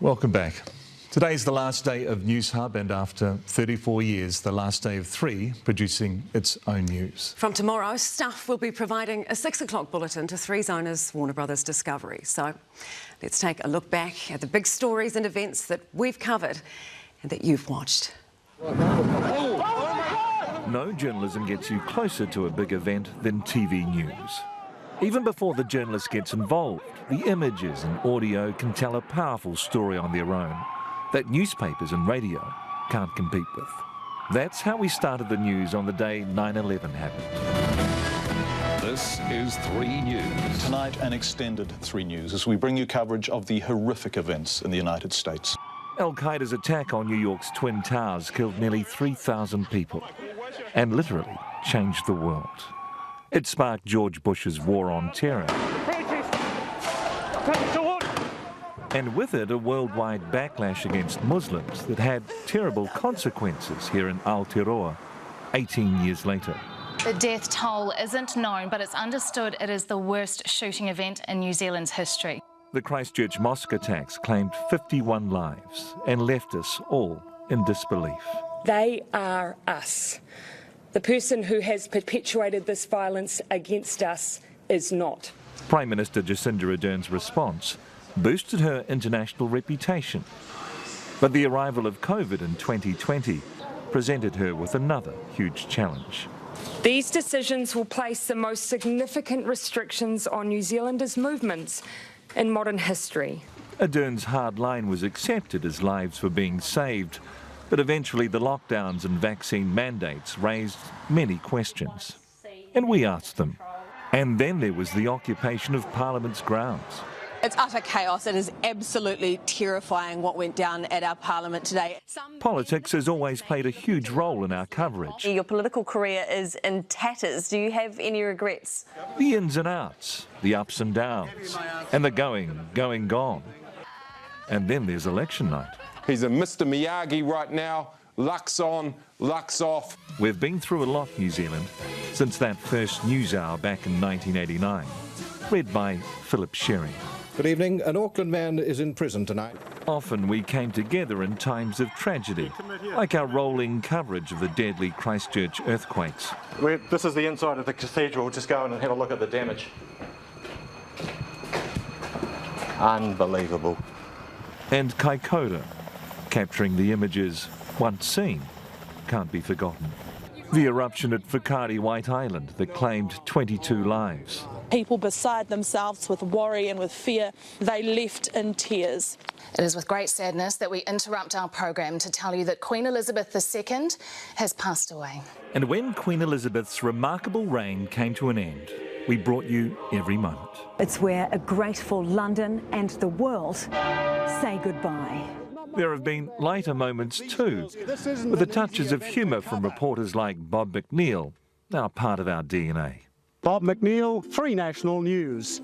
Welcome back. Today's the last day of Newshub, and after 34 years, the last day of 3 producing its own news. From tomorrow, Stuff will be providing a 6 o'clock bulletin to 3's owners, Warner Brothers Discovery. So let's take a look back at the big stories and events that we've covered and that you've watched. No journalism gets you closer to a big event than TV news. Even before the journalist gets involved, the images and audio can tell a powerful story on their own that newspapers and radio can't compete with. That's how we started the news on the day 9/11 happened. This is 3 News. Tonight, an extended 3 News as we bring you coverage of the horrific events in the United States. Al-Qaeda's attack on New York's Twin Towers killed nearly 3,000 people and literally changed the world. It sparked George Bush's war on terror, and with it a worldwide backlash against Muslims that had terrible consequences here in Aotearoa 18 years later. The death toll isn't known, but it's understood it is the worst shooting event in New Zealand's history. The Christchurch mosque attacks claimed 51 lives and left us all in disbelief. They are us. The person who has perpetuated this violence against us is not. Prime Minister Jacinda Ardern's response boosted her international reputation. But the arrival of COVID in 2020 presented her with another huge challenge. These decisions will place the most significant restrictions on New Zealanders' movements in modern history. Ardern's hard line was accepted as lives were being saved, but eventually the lockdowns and vaccine mandates raised many questions. And we asked them. And then there was the occupation of Parliament's grounds. It's utter chaos. It is absolutely terrifying what went down at our Parliament today. Politics has always played a huge role in our coverage. Your political career is in tatters. Do you have any regrets? The ins and outs, the ups and downs, and the going, gone. And then there's election night. He's a Mr. Miyagi right now. Luck's on, luck's off. We've been through a lot, New Zealand, since that first news hour back in 1989. Read by Philip Sherry. Good evening. An Auckland man is in prison tonight. Often we came together in times of tragedy, like our rolling coverage of the deadly Christchurch earthquakes. This is the inside of the cathedral. Just go in and have a look at the damage. Unbelievable. And Kaikoura, capturing the images once seen, can't be forgotten. The eruption at Whakaari White Island that claimed 22 lives. People beside themselves with worry and with fear, they left in tears. It is with great sadness that we interrupt our program to tell you that Queen Elizabeth II has passed away. And when Queen Elizabeth's remarkable reign came to an end, we brought you every moment. It's where a grateful London and the world say goodbye. There have been lighter moments too, with the touches of humour from reporters like Bob McNeil, now part of our DNA. Bob McNeil, 3 National News.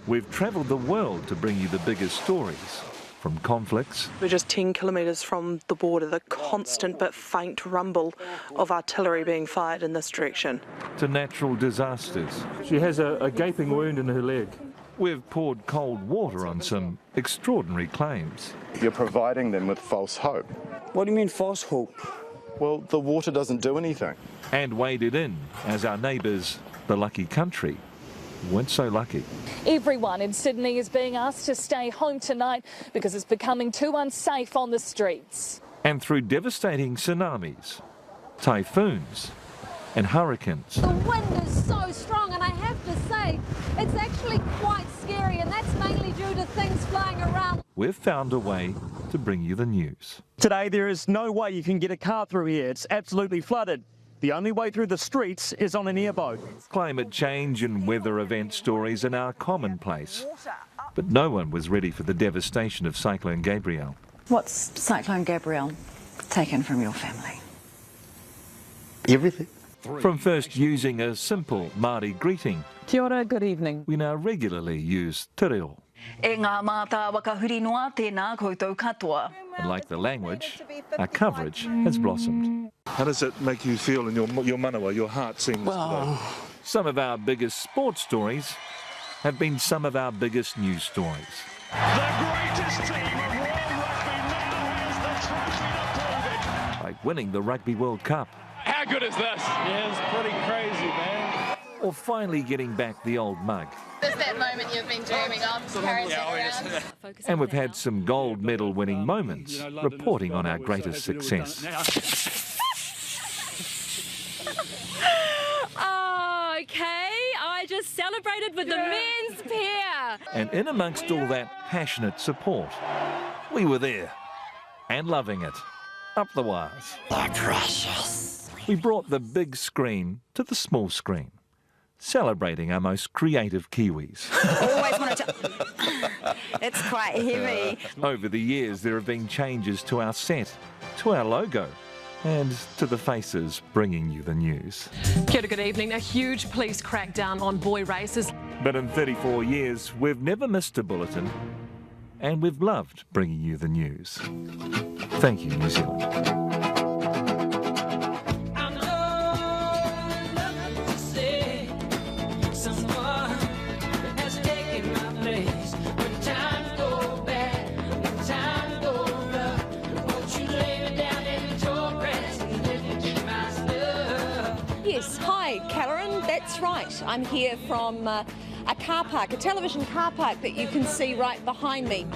We've travelled the world to bring you the biggest stories, from conflicts. We're just 10 kilometres from the border, the constant but faint rumble of artillery being fired in this direction. To natural disasters. She has a gaping wound in her leg. We've poured cold water on some extraordinary claims. You're providing them with false hope. What do you mean false hope? Well, the water doesn't do anything. And waded in as our neighbours, the lucky country, weren't so lucky. Everyone in Sydney is being asked to stay home tonight because it's becoming too unsafe on the streets. And through devastating tsunamis, typhoons and hurricanes. The wind is so strong, and I have to say, it's actually quite scary, and that's mainly due to things flying around. We've found a way to bring you the news. Today there is no way you can get a car through here. It's absolutely flooded. The only way through the streets is on an airboat. Climate change and weather event stories are now commonplace. But no one was ready for the devastation of Cyclone Gabrielle. What's Cyclone Gabrielle taken from your family? Everything. From first using a simple Māori greeting, Kia ora, good evening. we now regularly use te reo. E ngā mātā wakahuri noa tēnā koutou katoa. And like the language, our coverage has blossomed. How does it make you feel in your manawa, your heart sings? Well, some of our biggest sports stories have been some of our biggest news stories. The greatest team of like winning the Rugby World Cup. How good is this? Yeah, it's pretty crazy, man. Or finally getting back the old mug. Is that moment you've been dreaming of? Carries it around. And we've had some gold medal winning moments reporting on our greatest success. Oh, okay. I just celebrated with the men's pair. And in amongst all that passionate support, we were there and loving it. Up the wires. They're precious. We brought the big screen to the small screen, celebrating our most creative Kiwis. Always wanted to... It's quite heavy. Over the years, there have been changes to our set, to our logo, and to the faces bringing you the news. Kia ora, good evening. A huge police crackdown on boy races. But in 34 years, we've never missed a bulletin, and we've loved bringing you the news. Thank you, New Zealand. Yes, hi Karen, that's right. I'm here from a car park, a television car park that you can see right behind me.